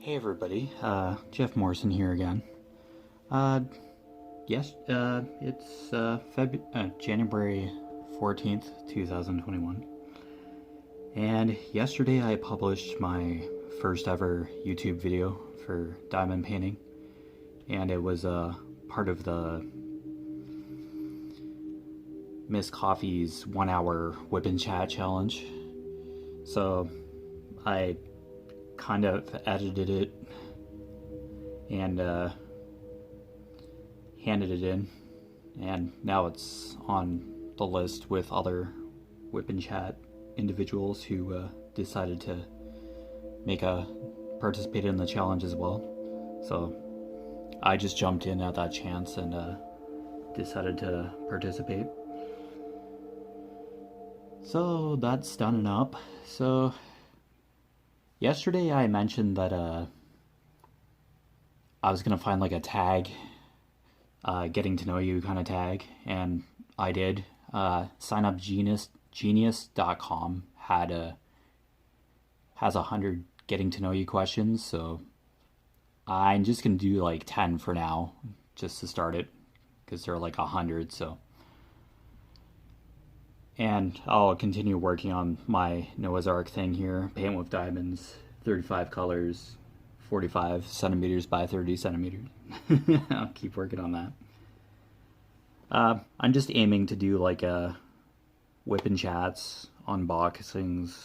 Hey everybody, Jeff Morrison here again. Yes, it's January 14th, 2021. And yesterday I published my first ever YouTube video for diamond painting. And it was part of the Miss Coffee's 1 hour whip and chat challenge. So I kind of edited it and handed it in, and now it's on the list with other whip and chat individuals who decided to participate in the challenge as well. So I just jumped in at that chance and decided to participate. So that's done and up. So yesterday I mentioned that I was gonna find like a tag, getting to know you kind of tag, and I did. Signupgenius.com has 100 getting to know you questions, so I'm just gonna do like 10 for now, just to start it, because there are like 100. So, and I'll continue working on my Noah's Ark thing here. Paint with diamonds, 35 colors, 45 centimeters by 30 centimeters. I'll keep working on that. I'm just aiming to do like a whip and chats, unboxings,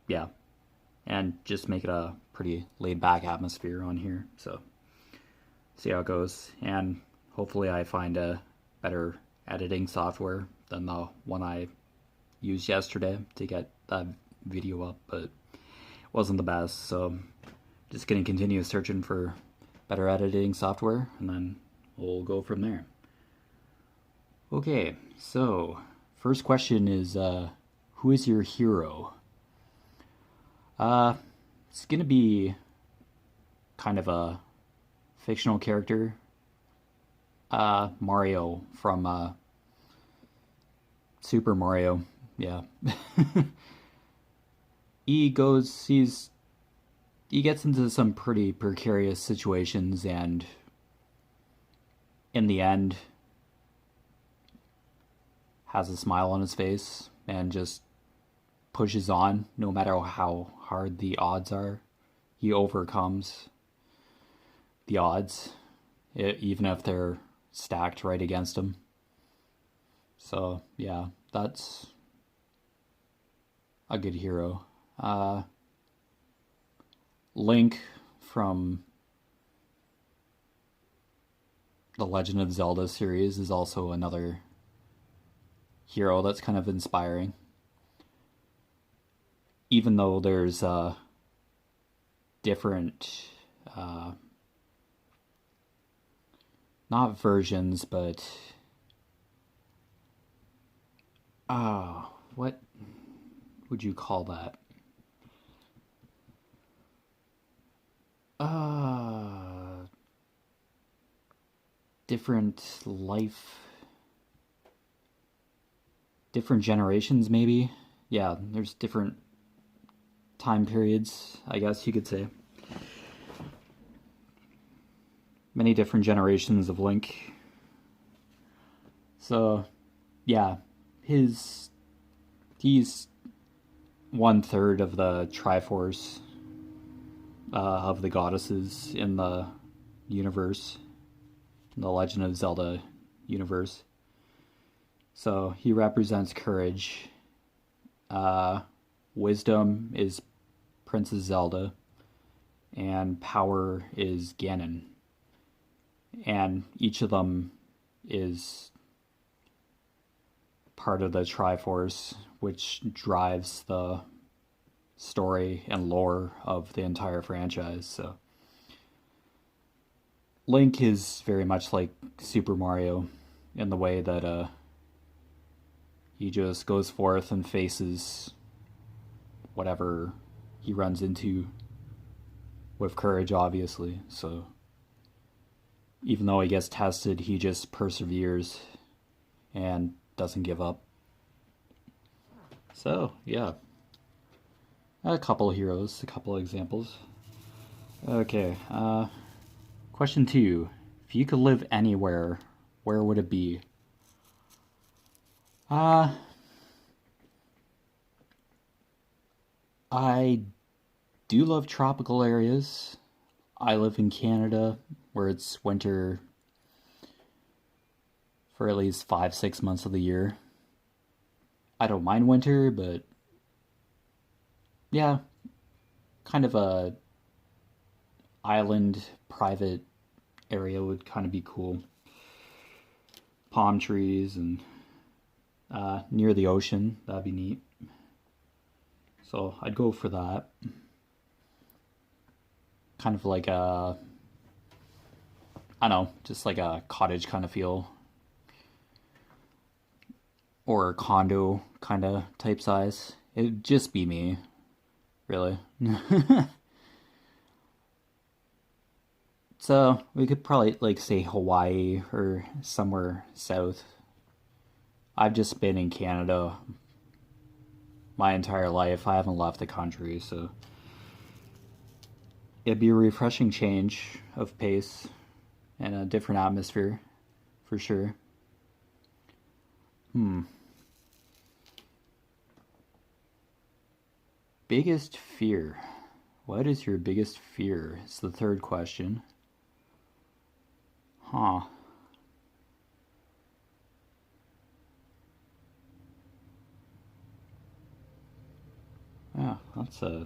yeah, and just make it a pretty laid back atmosphere on here. So see how it goes, and hopefully I find a better editing software than the one I used yesterday to get that video up, but it wasn't the best. So just gonna continue searching for better editing software, and then we'll go from there. Okay, so first question is, who is your hero? It's gonna be kind of a fictional character. Mario from Super Mario. Yeah. he gets into some pretty precarious situations, and in the end has a smile on his face and just pushes on no matter how hard the odds are. He overcomes the odds, even if they're stacked right against him. So yeah, that's a good hero. Link from the Legend of Zelda series is also another hero that's kind of inspiring. Even though there's different, not versions, but what would you call that? Different generations, maybe. Yeah, there's different time periods, I guess you could say. Many different generations of Link. So, yeah, he's 1/3 of the Triforce of the goddesses in the universe, in the Legend of Zelda universe. So he represents courage. Wisdom is Princess Zelda, and power is Ganon. And each of them is part of the Triforce, which drives the story and lore of the entire franchise. So Link is very much like Super Mario in the way that he just goes forth and faces whatever he runs into with courage, obviously. So even though he gets tested, he just perseveres and doesn't give up. So, yeah. A couple heroes, a couple examples. Okay, question 2. If you could live anywhere, where would it be? Uh, I do love tropical areas. I live in Canada, where it's winter for at least 5, 6 months of the year. I don't mind winter, but yeah, kind of a island private area would kind of be cool. Palm trees and near the ocean, that'd be neat. So I'd go for that. Kind of like a, I don't know, just like a cottage kind of feel, or a condo kind of type size. It'd just be me, really. So we could probably like say Hawaii or somewhere south. I've just been in Canada my entire life. I haven't left the country, so it'd be a refreshing change of pace and a different atmosphere for sure. Hmm. Biggest fear. What is your biggest fear? It's the third question. Huh. Yeah, that's a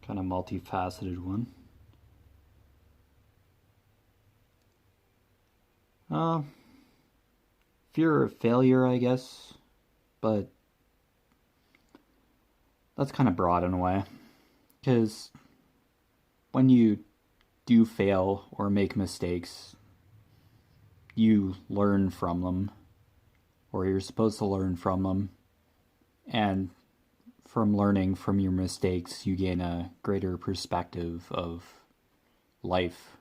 kind of multifaceted one. Uh, Fear of failure, I guess, but that's kind of broad in a way. Because when you do fail or make mistakes, you learn from them, or you're supposed to learn from them. And from learning from your mistakes, you gain a greater perspective of life.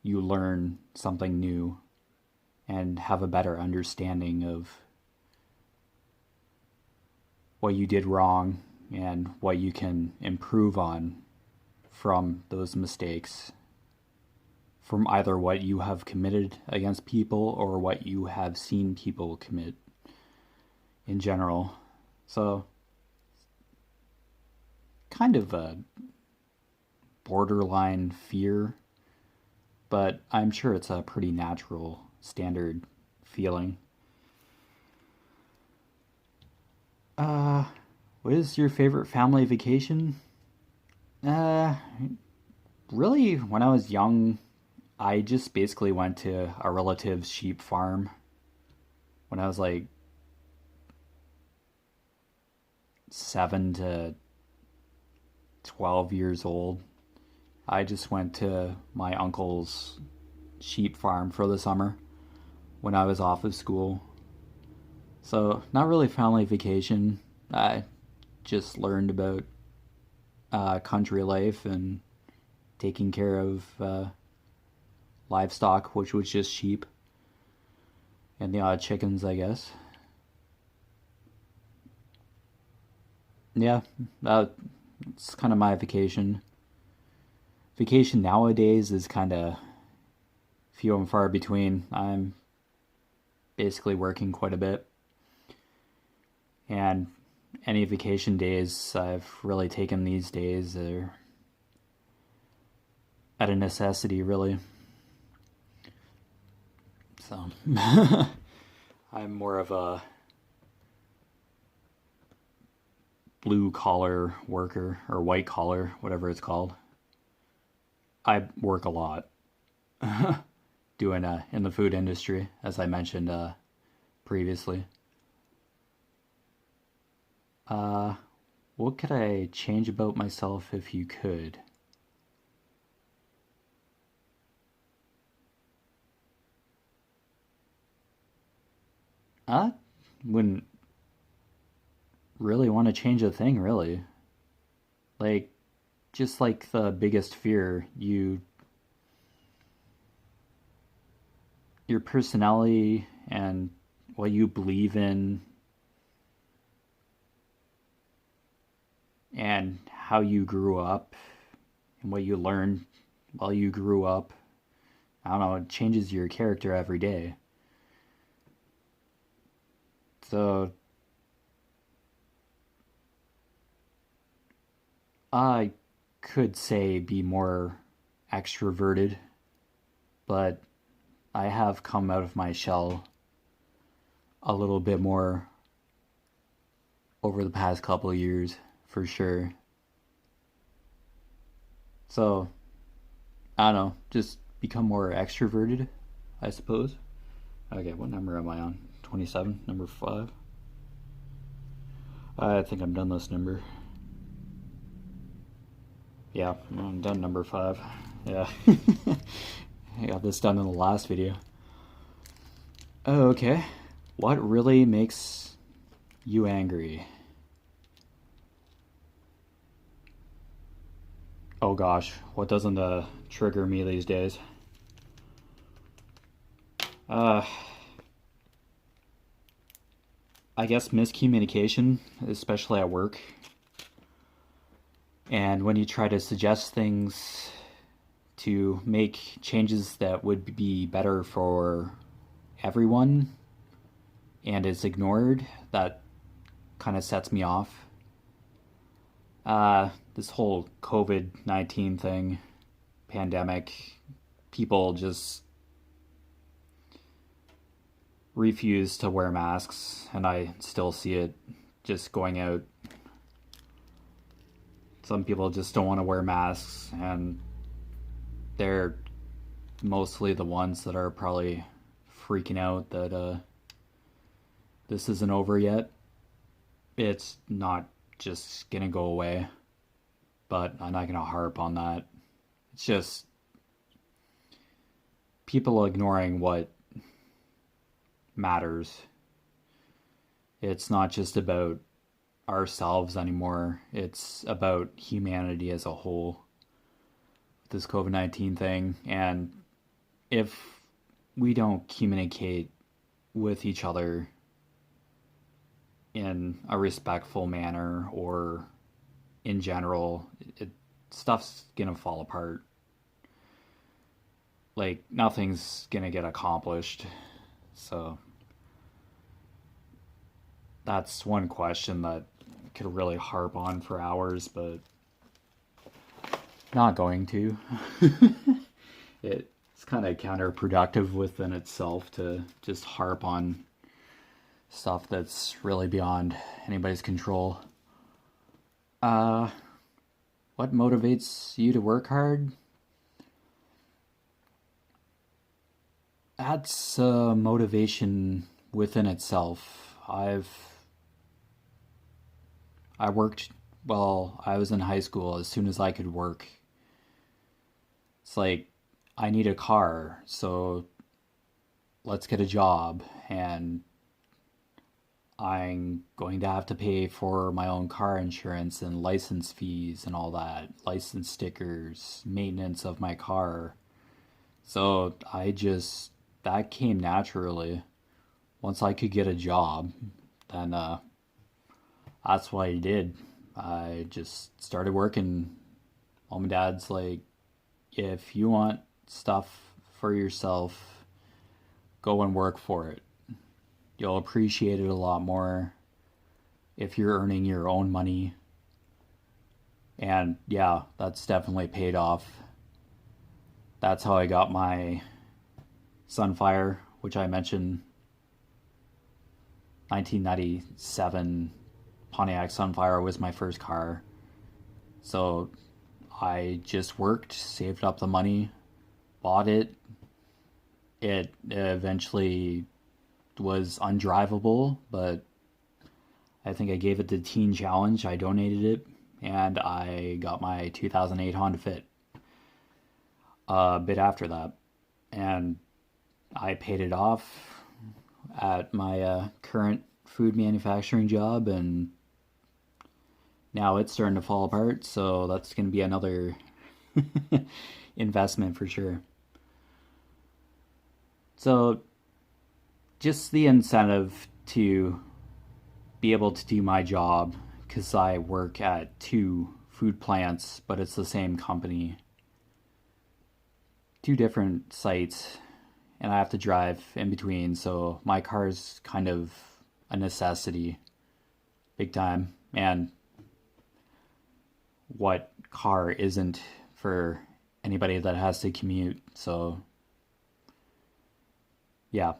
You learn something new and have a better understanding of what you did wrong and what you can improve on from those mistakes, from either what you have committed against people or what you have seen people commit in general. So, kind of a borderline fear, but I'm sure it's a pretty natural, standard feeling. Uh, what is your favorite family vacation? Uh, Really, when I was young, I just basically went to a relative's sheep farm when I was like 7 to 12 years old. I just went to my uncle's sheep farm for the summer when I was off of school. So, not really family vacation. I just learned about country life and taking care of livestock, which was just sheep and the odd chickens, I guess. Yeah, it's kind of my vacation. Vacation nowadays is kind of few and far between. I'm basically working quite a bit, and any vacation days I've really taken these days are at a necessity, really. So I'm more of a blue collar worker or white collar, whatever it's called. I work a lot doing in the food industry, as I mentioned previously. Uh, what could I change about myself if you could? I wouldn't really want to change a thing, really. Like, just like the biggest fear, your personality and what you believe in and how you grew up and what you learn while you grew up. I don't know, it changes your character every day. So I could say be more extroverted, but I have come out of my shell a little bit more over the past couple of years, for sure. So, I don't know, just become more extroverted, I suppose. Okay, what number am I on? 27, number 5. I think I'm done this number. Yeah, I'm done number 5. Yeah. I got this done in the last video. Oh, okay. What really makes you angry? Oh gosh, what doesn't trigger me these days? Uh, I guess miscommunication, especially at work. And when you try to suggest things to make changes that would be better for everyone and it's ignored, that kind of sets me off. This whole COVID-19 thing, pandemic, people just refuse to wear masks, and I still see it just going out. Some people just don't want to wear masks, and they're mostly the ones that are probably freaking out that this isn't over yet. It's not just gonna go away, but I'm not gonna harp on that. It's just people ignoring what matters. It's not just about ourselves anymore. It's about humanity as a whole. This COVID-19 thing, and if we don't communicate with each other in a respectful manner or in general, stuff's gonna fall apart. Like, nothing's gonna get accomplished. So that's one question that I could really harp on for hours, but not going to. It's kind of counterproductive within itself to just harp on stuff that's really beyond anybody's control. What motivates you to work hard? That's a motivation within itself. I worked while I was in high school as soon as I could work. It's like, I need a car, so let's get a job, and I'm going to have to pay for my own car insurance and license fees and all that, license stickers, maintenance of my car. So that came naturally. Once I could get a job, then that's what I did. I just started working. Mom and dad's like, if you want stuff for yourself, go and work for it. You'll appreciate it a lot more if you're earning your own money. And yeah, that's definitely paid off. That's how I got my Sunfire, which I mentioned, 1997 Pontiac Sunfire was my first car. So I just worked, saved up the money, bought it. It eventually was undrivable, but I think I gave it the Teen Challenge. I donated it, and I got my 2008 Honda Fit a bit after that. And I paid it off at my current food manufacturing job, and now it's starting to fall apart, so that's going to be another investment for sure. So just the incentive to be able to do my job, because I work at 2 food plants, but it's the same company. Two different sites, and I have to drive in between, so my car's kind of a necessity, big time. And what car isn't for anybody that has to commute? So, yeah,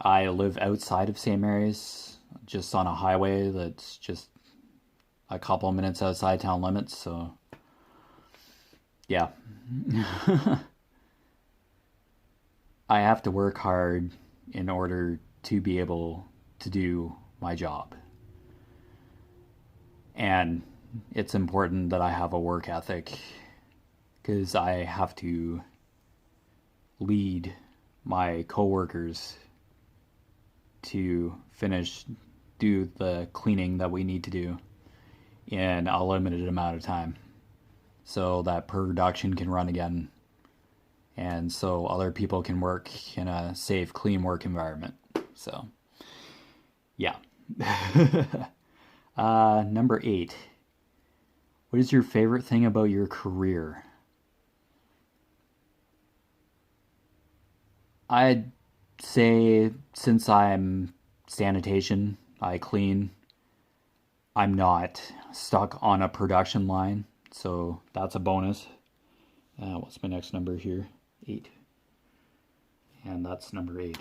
I live outside of St. Mary's, just on a highway that's just a couple of minutes outside town limits, so yeah. I have to work hard in order to be able to do my job. And it's important that I have a work ethic because I have to lead my coworkers to do the cleaning that we need to do in a limited amount of time so that production can run again and so other people can work in a safe, clean work environment. So, yeah. Number 8. What is your favorite thing about your career? I'd say since I'm sanitation, I clean, I'm not stuck on a production line, so that's a bonus. What's my next number here? 8. And that's number 8.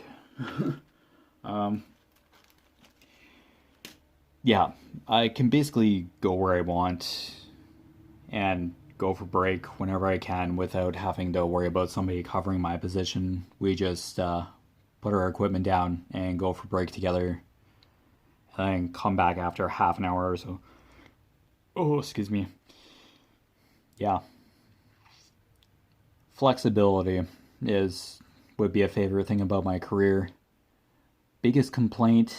Yeah, I can basically go where I want and go for break whenever I can without having to worry about somebody covering my position. We just put our equipment down and go for break together and then come back after half an hour or so. Oh, excuse me. Yeah. Flexibility would be a favorite thing about my career. Biggest complaint,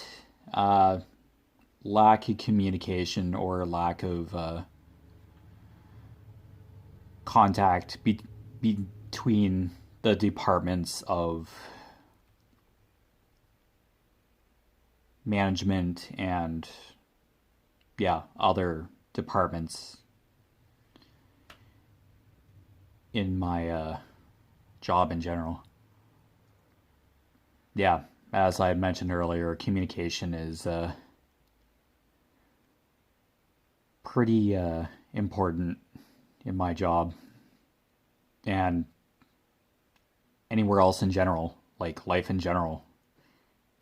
lack of communication or lack of contact between the departments of management and other departments in my job in general. Yeah, as I had mentioned earlier, communication is pretty important in my job and anywhere else in general, like life in general.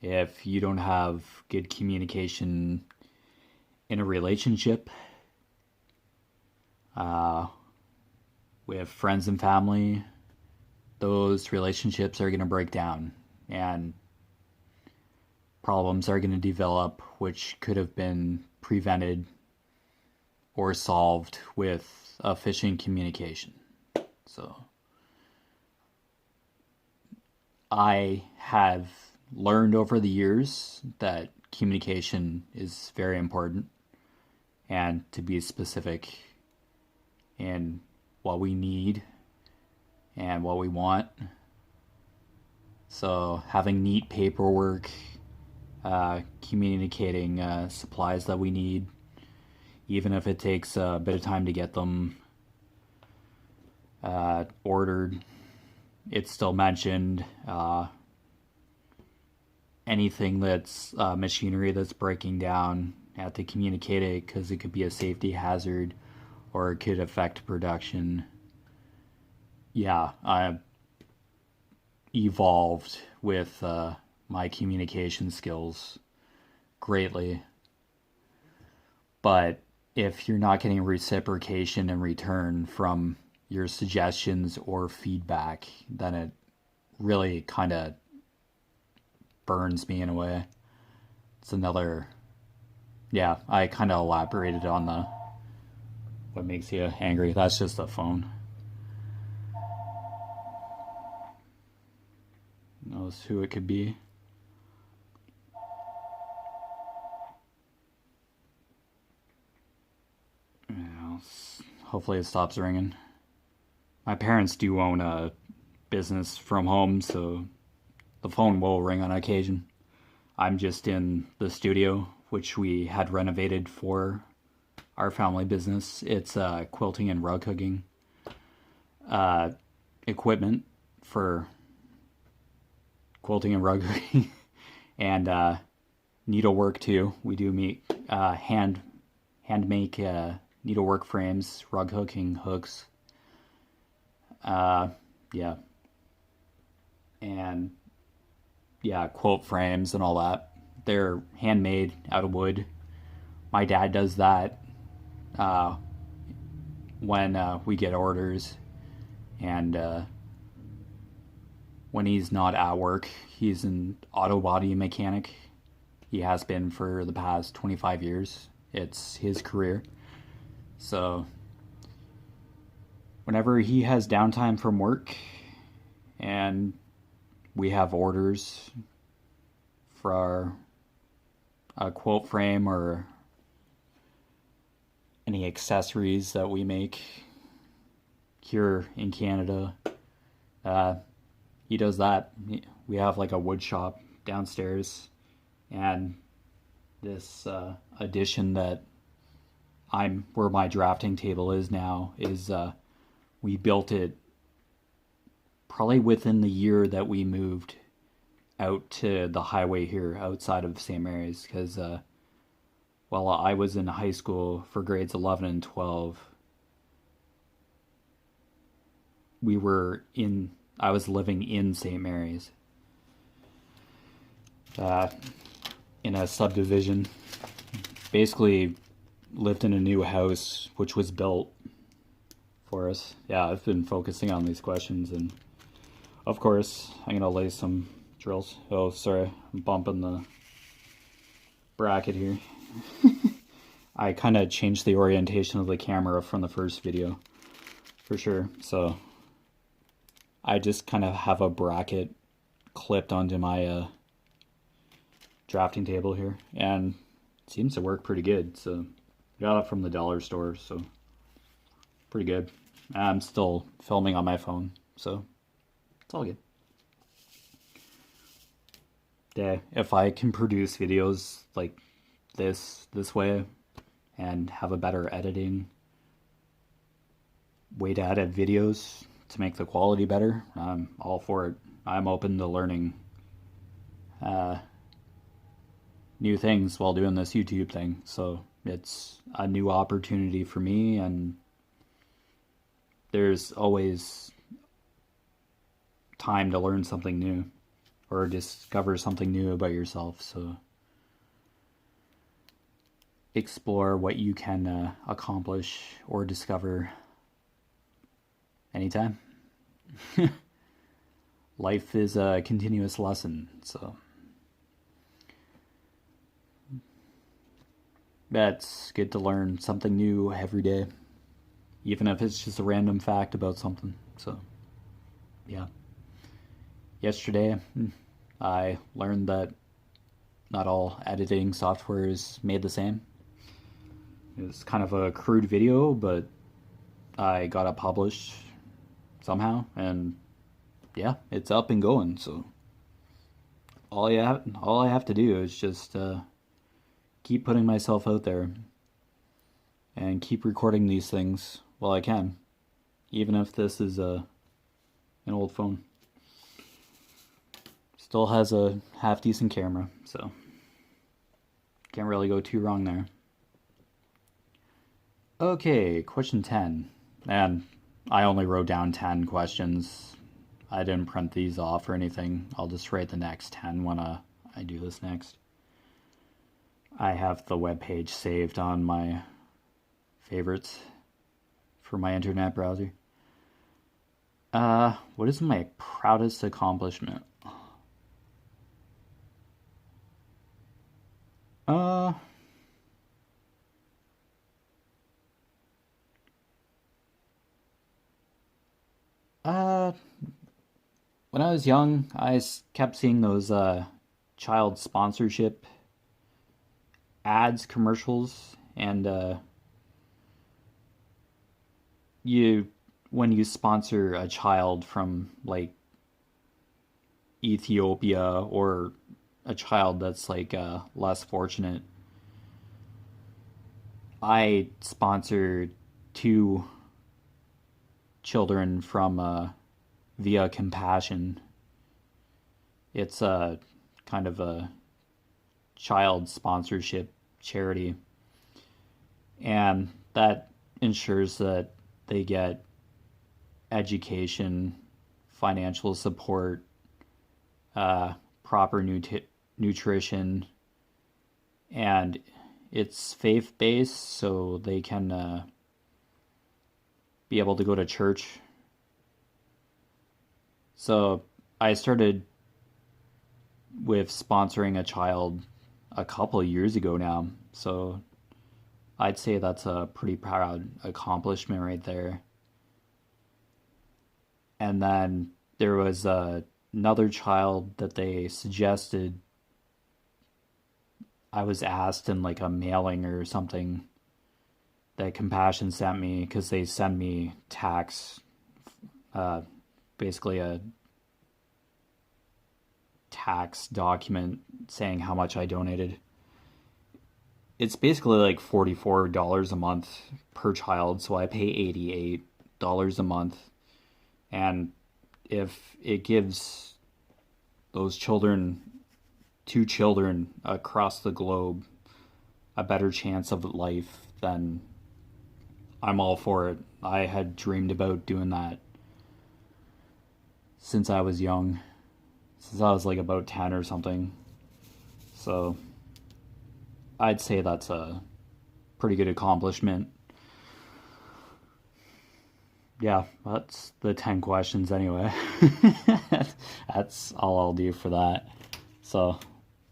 If you don't have good communication in a relationship, with friends and family, those relationships are going to break down and problems are going to develop which could have been prevented or solved with efficient communication. So I have learned over the years that communication is very important and to be specific in what we need and what we want. So having neat paperwork, communicating supplies that we need, even if it takes a bit of time to get them ordered, it's still mentioned. Anything that's machinery that's breaking down, have to communicate it because it could be a safety hazard or it could affect production. Yeah, I evolved with my communication skills greatly. But if you're not getting reciprocation in return from your suggestions or feedback, then it really kind of burns me in a way. It's another, yeah, I kind of elaborated on what makes you angry. That's just a phone. Knows who it could be. Yeah, hopefully it stops ringing. My parents do own a business from home, so the phone will ring on occasion. I'm just in the studio, which we had renovated for our family business. It's quilting and rug hooking uh, equipment for quilting and rug hooking, and needlework too. We do make hand make needlework frames, rug hooking hooks. Uh, yeah, and yeah, quilt frames and all that. They're handmade out of wood. My dad does that uh, when we get orders, and when he's not at work, he's an auto body mechanic. He has been for the past 25 years. It's his career. So whenever he has downtime from work and we have orders for our a quilt frame or any accessories that we make here in Canada, uh, he does that. We have like a wood shop downstairs, and this addition that I'm where my drafting table is now is we built it probably within the year that we moved out to the highway here outside of St. Mary's, because while I was in high school for grades 11 and 12, I was living in St. Mary's in a subdivision. Basically lived in a new house which was built for us. Yeah, I've been focusing on these questions, and of course I'm gonna lay some drills. Oh, sorry, I'm bumping the bracket here. I kind of changed the orientation of the camera from the first video for sure, so I just kind of have a bracket clipped onto my drafting table here, and it seems to work pretty good. So got it from the dollar store, so pretty good. I'm still filming on my phone, so it's all good. Yeah, if I can produce videos like this way and have a better editing way to edit videos to make the quality better, I'm all for it. I'm open to learning new things while doing this YouTube thing, so it's a new opportunity for me, and there's always time to learn something new or discover something new about yourself. So explore what you can accomplish or discover anytime. Life is a continuous lesson, so that's good to learn something new every day, even if it's just a random fact about something. So yeah, yesterday I learned that not all editing software is made the same. It was kind of a crude video, but I got it published somehow, and yeah, it's up and going. So all I have to do is just keep putting myself out there and keep recording these things while I can, even if this is an old phone. Still has a half decent camera, so can't really go too wrong there. Okay, question 10. And I only wrote down 10 questions. I didn't print these off or anything. I'll just write the next 10 when I do this next. I have the web page saved on my favorites for my internet browser. What is my proudest accomplishment? When I was young, I kept seeing those child sponsorship ads, commercials, and when you sponsor a child from like Ethiopia, or a child that's like less fortunate, I sponsored two children from via Compassion. It's a kind of a child sponsorship charity, and that ensures that they get education, financial support, proper nutrition, and it's faith based, so they can be able to go to church. So I started with sponsoring a child a couple of years ago now, so I'd say that's a pretty proud accomplishment right there. And then there was another child that they suggested. I was asked in like a mailing or something that Compassion sent me, because they send me uh, basically a tax document saying how much I donated. It's basically like $44 a month per child, so I pay $88 a month. And if it gives those children, two children across the globe, a better chance of life, then I'm all for it. I had dreamed about doing that since I was young, since I was like about 10 or something. So I'd say that's a pretty good accomplishment. Yeah, that's the 10 questions anyway. That's all I'll do for that. So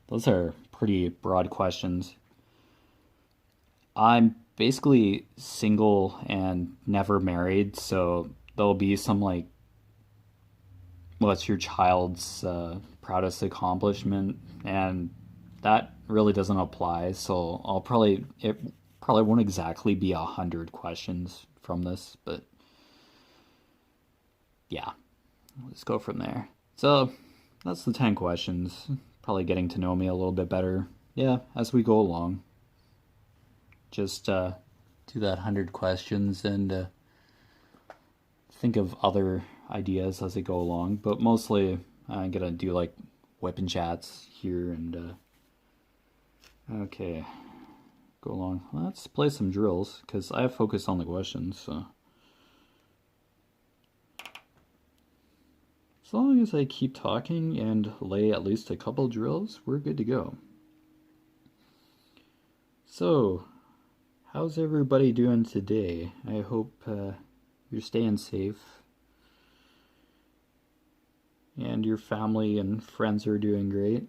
those are pretty broad questions. I'm basically single and never married, so there'll be some like, what's your child's proudest accomplishment? And that really doesn't apply, so it probably won't exactly be 100 questions from this, but yeah, let's go from there. So that's the 10 questions. Probably getting to know me a little bit better, yeah, as we go along. Just do that 100 questions and think of other ideas as I go along. But mostly I'm going to do like WIP and chats here and okay, go along. Let's play some drills because I have focused on the questions. So as long as I keep talking and lay at least a couple drills, we're good to go. So, how's everybody doing today? I hope you're staying safe and your family and friends are doing great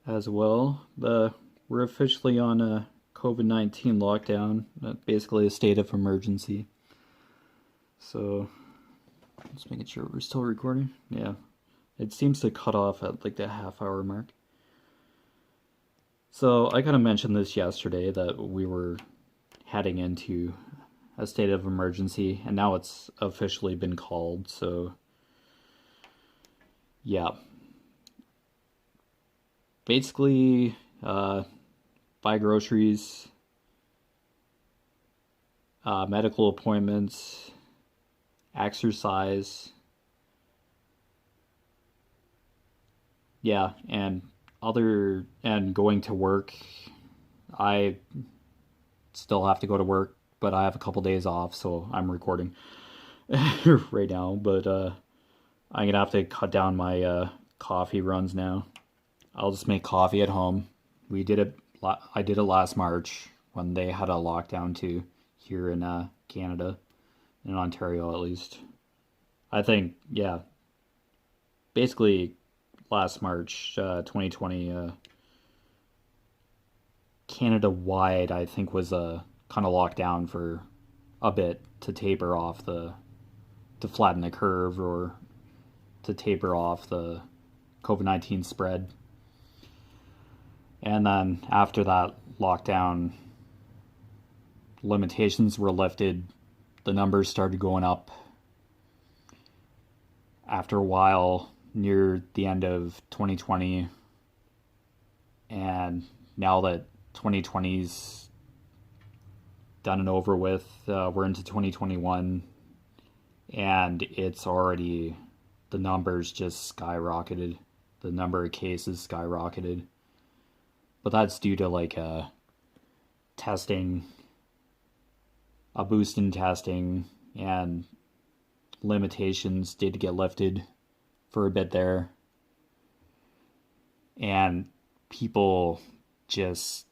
as well. We're officially on a COVID-19 lockdown, basically a state of emergency. So, just making sure we're still recording. Yeah, it seems to cut off at like the half-hour mark. So I kind of mentioned this yesterday that we were heading into a state of emergency, and now it's officially been called. So yeah, basically buy groceries, medical appointments, exercise, yeah, and going to work. I still have to go to work, but I have a couple days off, so I'm recording right now. But I'm gonna have to cut down my coffee runs now. I'll just make coffee at home. We did it. I did it last March when they had a lockdown too here in Canada, in Ontario at least. I think, yeah. Basically, last March 2020, Canada-wide, I think, was kind of locked down for a bit to taper off to flatten the curve or to taper off the COVID-19 spread. And then after that lockdown, limitations were lifted, the numbers started going up. After a while, near the end of 2020, and now that 2020's done and over with. We're into 2021, and it's already, the numbers just skyrocketed. The number of cases skyrocketed. But that's due to like testing, a boost in testing, and limitations did get lifted for a bit there. And people just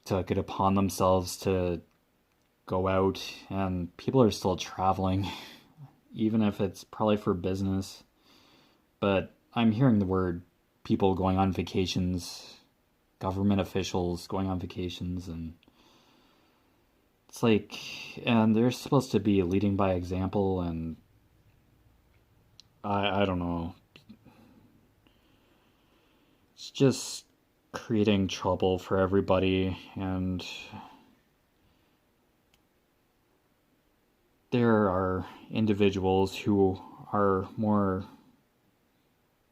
took it upon themselves to go out, and people are still traveling, even if it's probably for business. But I'm hearing the word people going on vacations, government officials going on vacations, and it's like, and they're supposed to be leading by example, and I don't know. It's just creating trouble for everybody, and there are individuals who are more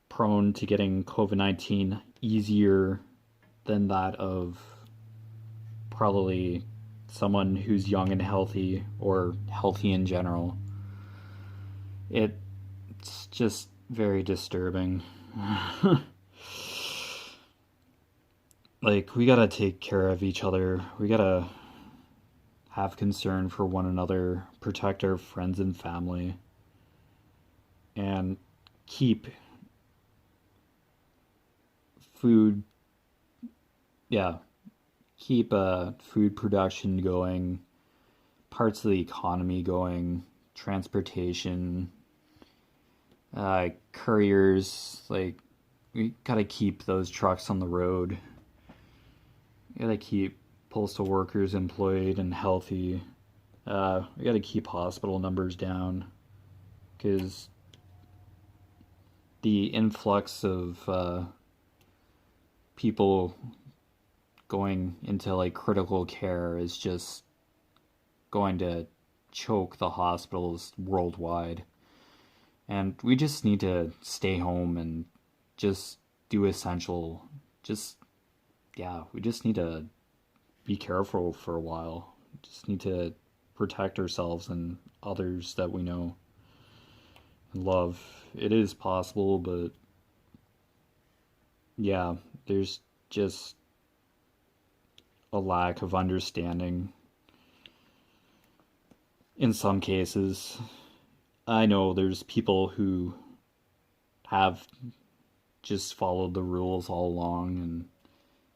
prone to getting COVID-19 easier than that of probably someone who's young and healthy, or healthy in general. It's just very disturbing. Like, we gotta take care of each other. We gotta have concern for one another, protect our friends and family, and keep food, yeah, keep food production going, parts of the economy going, transportation, couriers. Like, we gotta keep those trucks on the road. We gotta keep postal workers employed and healthy. We gotta keep hospital numbers down, because the influx of people going into like critical care is just going to choke the hospitals worldwide. And we just need to stay home and just do essential. We just need to be careful for a while. Just need to protect ourselves and others that we know and love. It is possible, but yeah, there's just a lack of understanding in some cases. I know there's people who have just followed the rules all along, and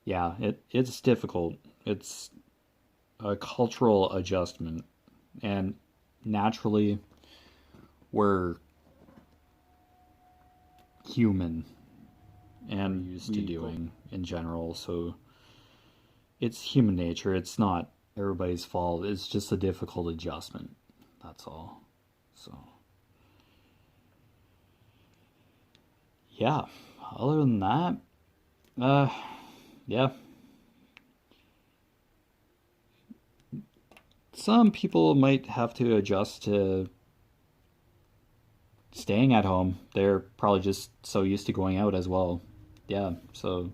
yeah, it's difficult. It's a cultural adjustment, and naturally we're human and used to doing in general, so it's human nature. It's not everybody's fault. It's just a difficult adjustment. That's all. So yeah, other than that, yeah, some people might have to adjust to staying at home. They're probably just so used to going out as well. Yeah, so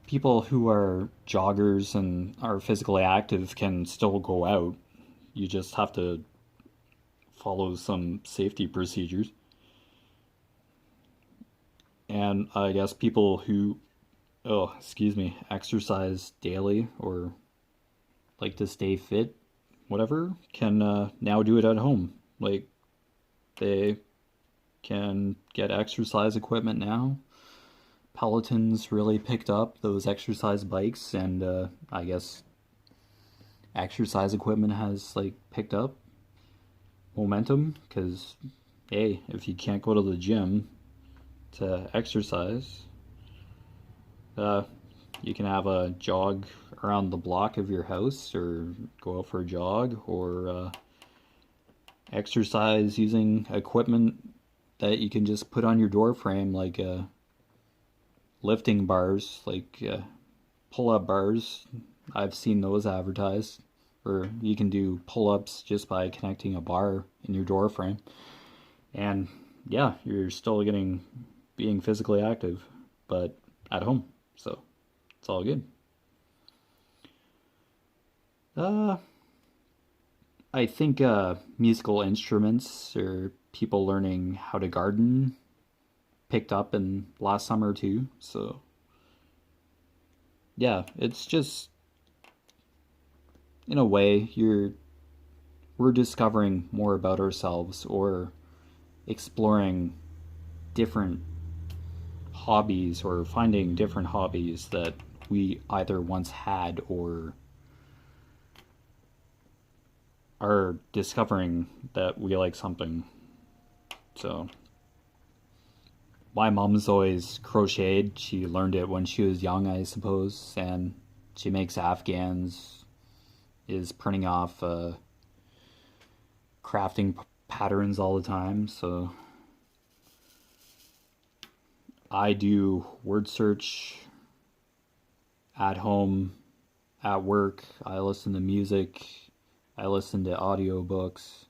people who are joggers and are physically active can still go out. You just have to follow some safety procedures. And I guess people who, exercise daily or like to stay fit, whatever, can now do it at home. Like, they can get exercise equipment now. Peloton's really picked up those exercise bikes, and I guess exercise equipment has like picked up momentum, because hey, if you can't go to the gym to exercise, you can have a jog around the block of your house, or go out for a jog, or exercise using equipment that you can just put on your door frame, like lifting bars, like pull-up bars. I've seen those advertised, or you can do pull-ups just by connecting a bar in your door frame. And yeah, you're still being physically active, but at home. So it's all good. Uh, I think musical instruments or people learning how to garden picked up in last summer too. So yeah, it's just in a way we're discovering more about ourselves or exploring different hobbies or finding different hobbies that we either once had or are discovering that we like something. So my mom's always crocheted. She learned it when she was young, I suppose, and she makes afghans, is printing off crafting patterns all the time. So I do word search at home, at work. I listen to music. I listen to audiobooks.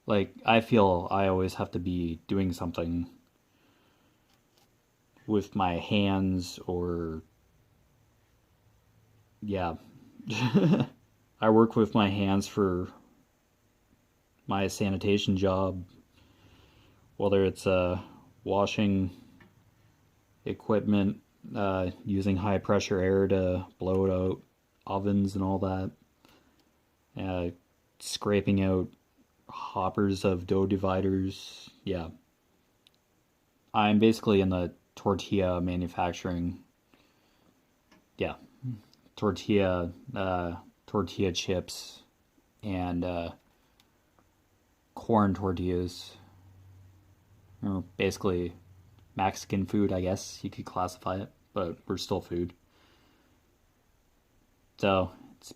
Like, I feel I always have to be doing something with my hands or, yeah. I work with my hands for my sanitation job, whether it's washing equipment, using high pressure air to blow it out, ovens and all that, uh, scraping out hoppers of dough dividers. Yeah, I'm basically in the tortilla manufacturing. Yeah, tortilla, tortilla chips, and corn tortillas. Basically Mexican food, I guess you could classify it, but we're still food. So it's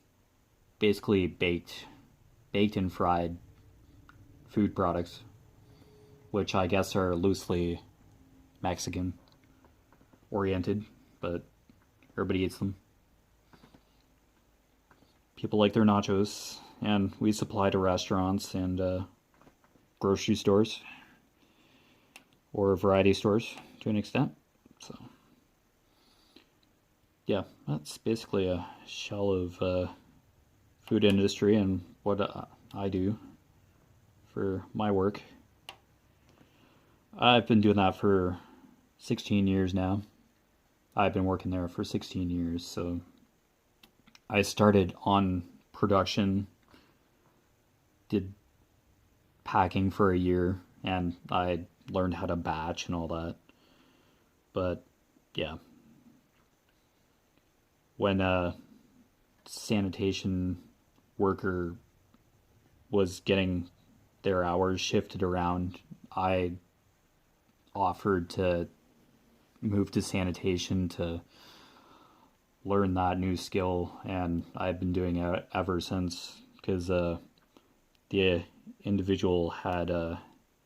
basically baked and fried food products, which I guess are loosely Mexican oriented, but everybody eats them. People like their nachos, and we supply to restaurants and grocery stores or variety stores to an extent. So, yeah, that's basically a shell of food industry and what I do for my work. I've been doing that for 16 years now. I've been working there for 16 years, so I started on production, did packing for a year, and I learned how to batch and all that. But yeah, when a sanitation worker was getting their hours shifted around, I offered to move to sanitation to learn that new skill, and I've been doing it ever since because the individual had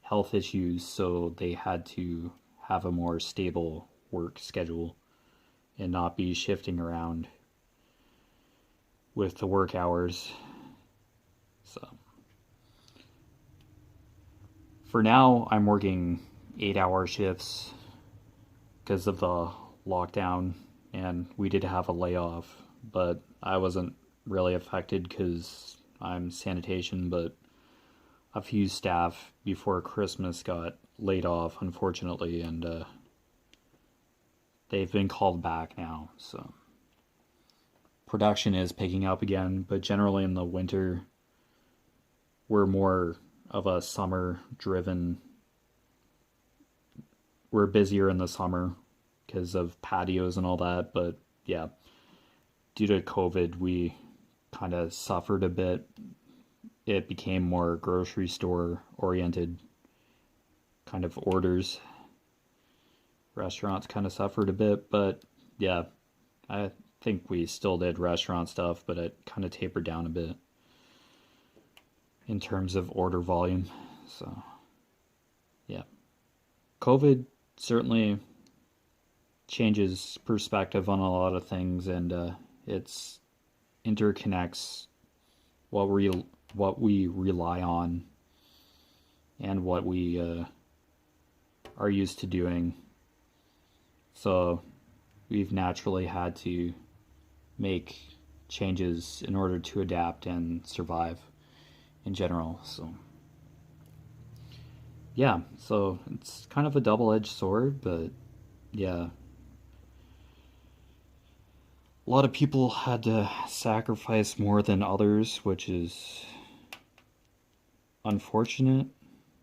health issues, so they had to have a more stable work schedule and not be shifting around with the work hours. So for now, I'm working 8-hour shifts because of the lockdown, and we did have a layoff, but I wasn't really affected because I'm sanitation, but a few staff before Christmas got laid off, unfortunately, and they've been called back now, so production is picking up again, but generally in the winter, we're more of a summer driven. We're busier in the summer because of patios and all that, but yeah, due to COVID, we kind of suffered a bit. It became more grocery store oriented kind of orders. Restaurants kind of suffered a bit, but yeah, I think we still did restaurant stuff, but it kind of tapered down a bit in terms of order volume. So, yeah. COVID certainly changes perspective on a lot of things, and it's interconnects what we rely on and what we are used to doing. So we've naturally had to make changes in order to adapt and survive in general. So yeah, so it's kind of a double-edged sword, but yeah, a lot of people had to sacrifice more than others, which is unfortunate.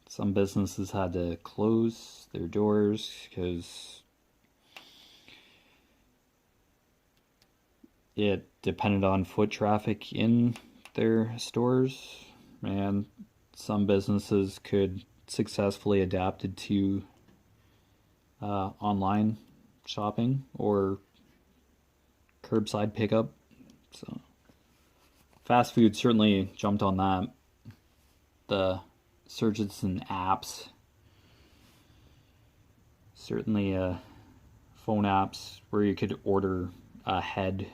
Some businesses had to close their doors because it depended on foot traffic in their stores, and some businesses could successfully adapt to online shopping or curbside pickup. So fast food certainly jumped on that. The surges in apps, certainly phone apps where you could order ahead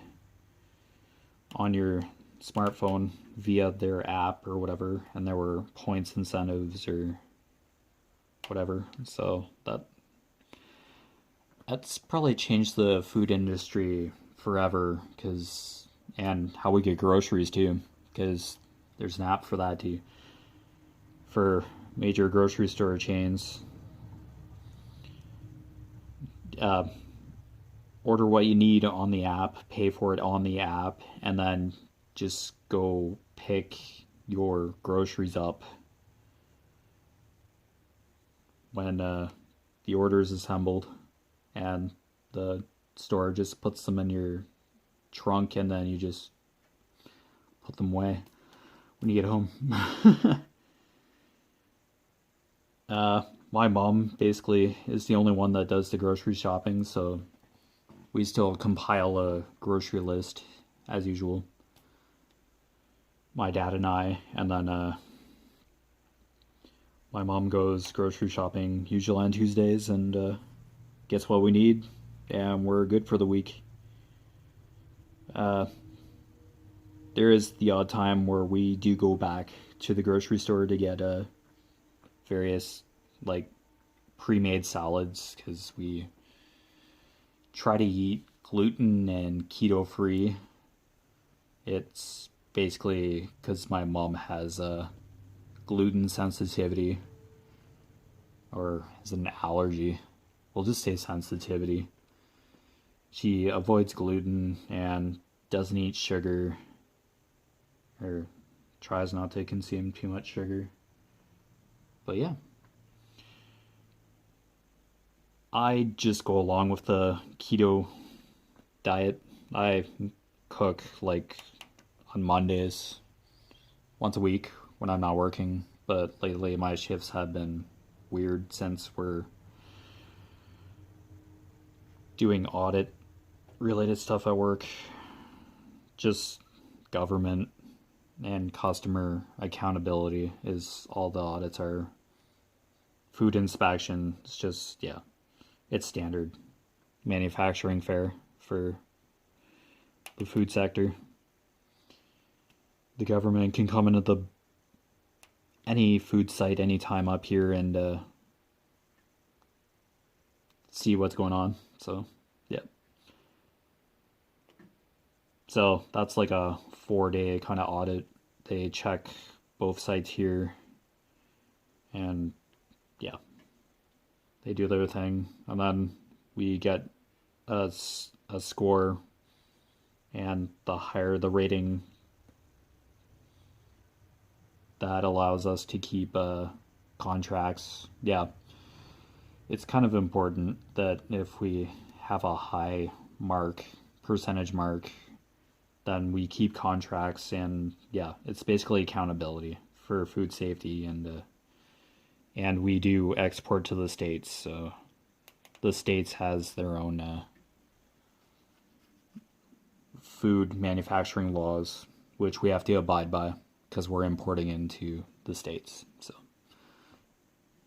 on your smartphone via their app or whatever, and there were points incentives or whatever. So that's probably changed the food industry forever, because and how we get groceries too, because there's an app for that too, for major grocery store chains. Order what you need on the app, pay for it on the app, and then just go pick your groceries up when the order is assembled, and the store just puts them in your trunk, and then you just put them away when you get home. My mom basically is the only one that does the grocery shopping, so we still compile a grocery list as usual. My dad and I, and then my mom goes grocery shopping usually on Tuesdays and gets what we need, and we're good for the week. There is the odd time where we do go back to the grocery store to get various like pre-made salads, because we try to eat gluten and keto free. It's basically because my mom has a gluten sensitivity, or has an allergy. We'll just say sensitivity. She avoids gluten and doesn't eat sugar, or tries not to consume too much sugar. But yeah, I just go along with the keto diet. I cook like on Mondays once a week when I'm not working, but lately my shifts have been weird since we're doing audit related stuff at work. Just government and customer accountability is all the audits are. Food inspection, it's just, yeah, it's standard manufacturing fare for the food sector. The government can come into any food site anytime up here and see what's going on. So yeah, so that's like a 4-day kind of audit. They check both sites here, and yeah, they do their thing, and then we get a score, and the higher the rating, that allows us to keep contracts. Yeah, it's kind of important that if we have a high percentage mark, then we keep contracts, and yeah, it's basically accountability for food safety, and we do export to the States, so the States has their own food manufacturing laws, which we have to abide by because we're importing into the States. So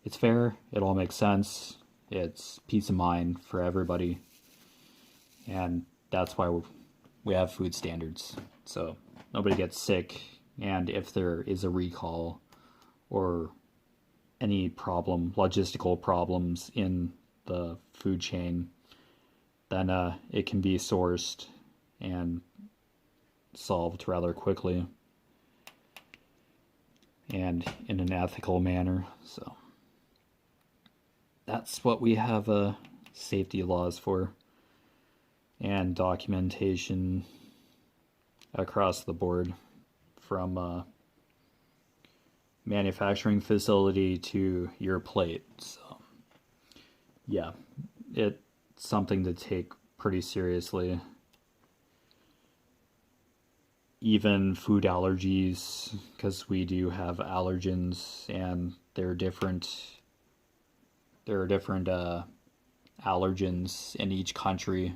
it's fair, it all makes sense, it's peace of mind for everybody, and that's why we have food standards, so nobody gets sick. And if there is a recall or any logistical problems in the food chain, then it can be sourced and solved rather quickly and in an ethical manner. So that's what we have safety laws for, and documentation across the board from manufacturing facility to your plate. So yeah, it's something to take pretty seriously. Even food allergies, because we do have allergens, and there are different allergens in each country.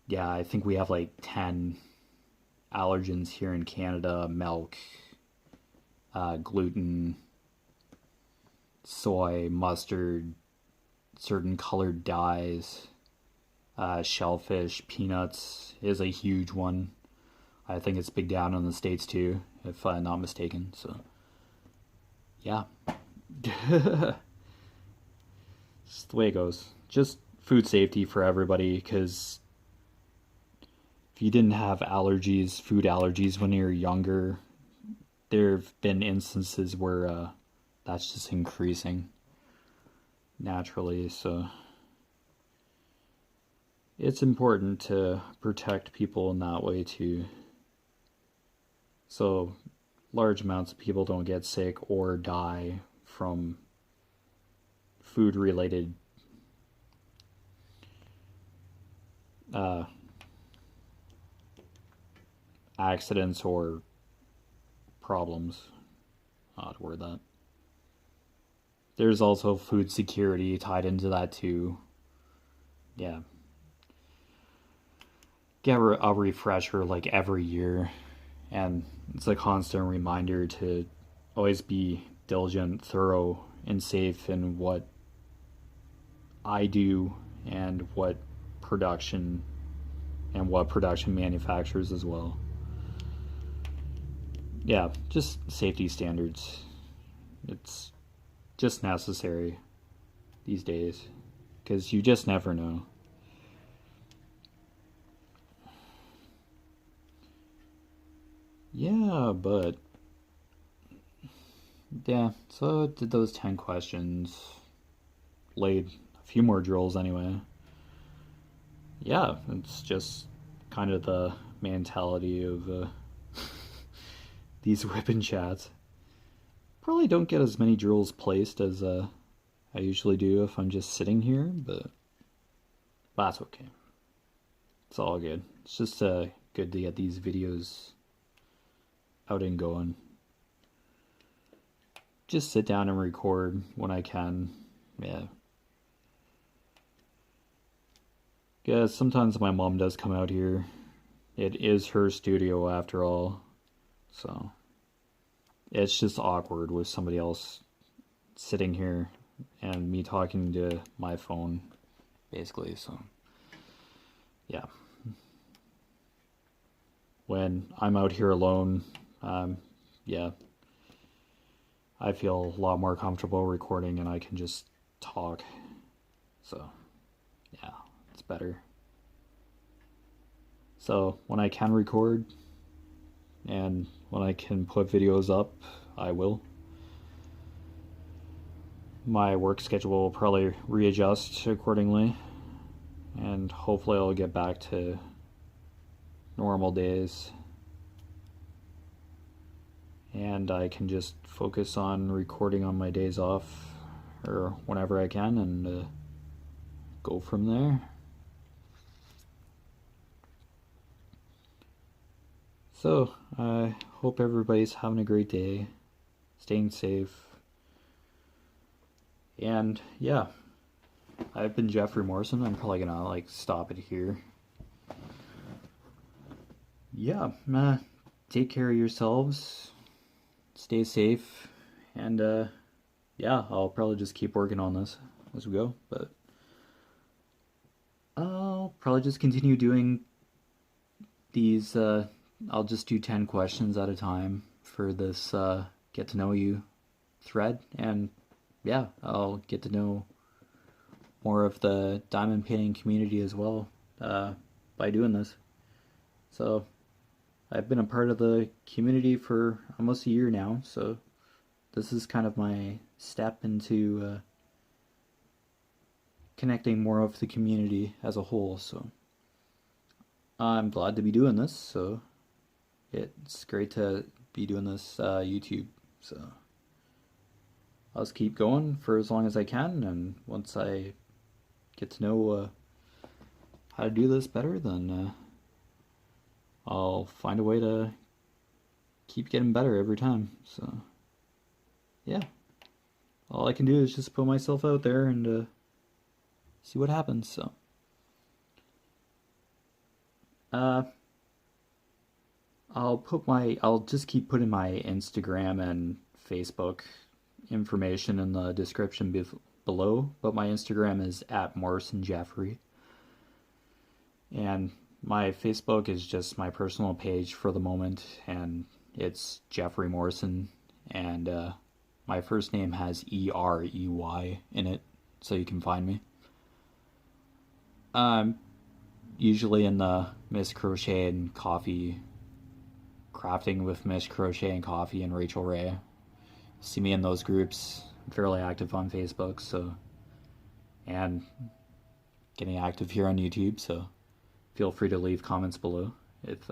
Yeah, I think we have like 10 allergens here in Canada: milk, gluten, soy, mustard, certain colored dyes, shellfish, peanuts is a huge one. I think it's big down in the States too, if I'm not mistaken. So, yeah. It's the way it goes. Just food safety for everybody, because if you didn't have allergies, food allergies when you were younger, there have been instances where that's just increasing naturally. So it's important to protect people in that way too, so large amounts of people don't get sick or die from food related accidents or problems. How to word that. There's also food security tied into that too. Yeah. Get a refresher like every year, and it's a constant reminder to always be diligent, thorough, and safe in what I do and what production manufacturers as well. Yeah, just safety standards. It's just necessary these days, because you just never know. Yeah, but yeah, so I did those 10 questions, laid a few more drills anyway. Yeah, it's just kind of the mentality of these WIP and chats. Probably don't get as many drills placed as I usually do if I'm just sitting here, but that's okay. It's all good. It's just good to get these videos out and going. Just sit down and record when I can. Yeah. Yeah, sometimes my mom does come out here. It is her studio after all. So it's just awkward with somebody else sitting here and me talking to my phone, basically. So yeah. When I'm out here alone, yeah, I feel a lot more comfortable recording and I can just talk. So yeah, it's better. So when I can record and when I can put videos up, I will. My work schedule will probably readjust accordingly, and hopefully I'll get back to normal days, and I can just focus on recording on my days off or whenever I can, and go from there. So I hope everybody's having a great day, staying safe, and yeah, I've been Jeffrey Morrison. I'm probably gonna stop it here. Yeah, take care of yourselves, stay safe, and yeah, I'll probably just keep working on this as we go, but I'll probably just continue doing these. I'll just do 10 questions at a time for this get to know you thread, and yeah, I'll get to know more of the diamond painting community as well by doing this. So I've been a part of the community for almost a year now, so this is kind of my step into connecting more of the community as a whole. So I'm glad to be doing this. So it's great to be doing this YouTube. So I'll just keep going for as long as I can, and once I get to know how to do this better, then I'll find a way to keep getting better every time. So yeah, all I can do is just put myself out there and see what happens. So I'll just keep putting my Instagram and Facebook information in the description below, but my Instagram is @MorrisonJeffrey, and my Facebook is just my personal page for the moment, and it's Jeffrey Morrison, and my first name has EREY in it, so you can find me. Usually in the Miss Crochet and Coffee, Crafting with Miss Crochet and Coffee and Rachel Ray. See me in those groups. I'm fairly active on Facebook, so, and getting active here on YouTube, so feel free to leave comments below if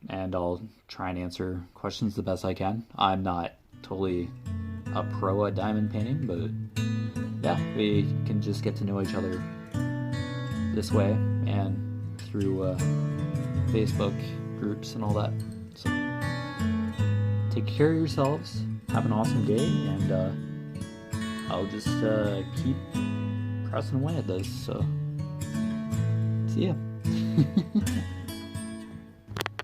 and I'll try and answer questions the best I can. I'm not totally a pro at diamond painting, but yeah, we can just get to know each other this way and through Facebook groups and all that. So take care of yourselves, have an awesome day, and I'll just keep pressing away at this. So see ya.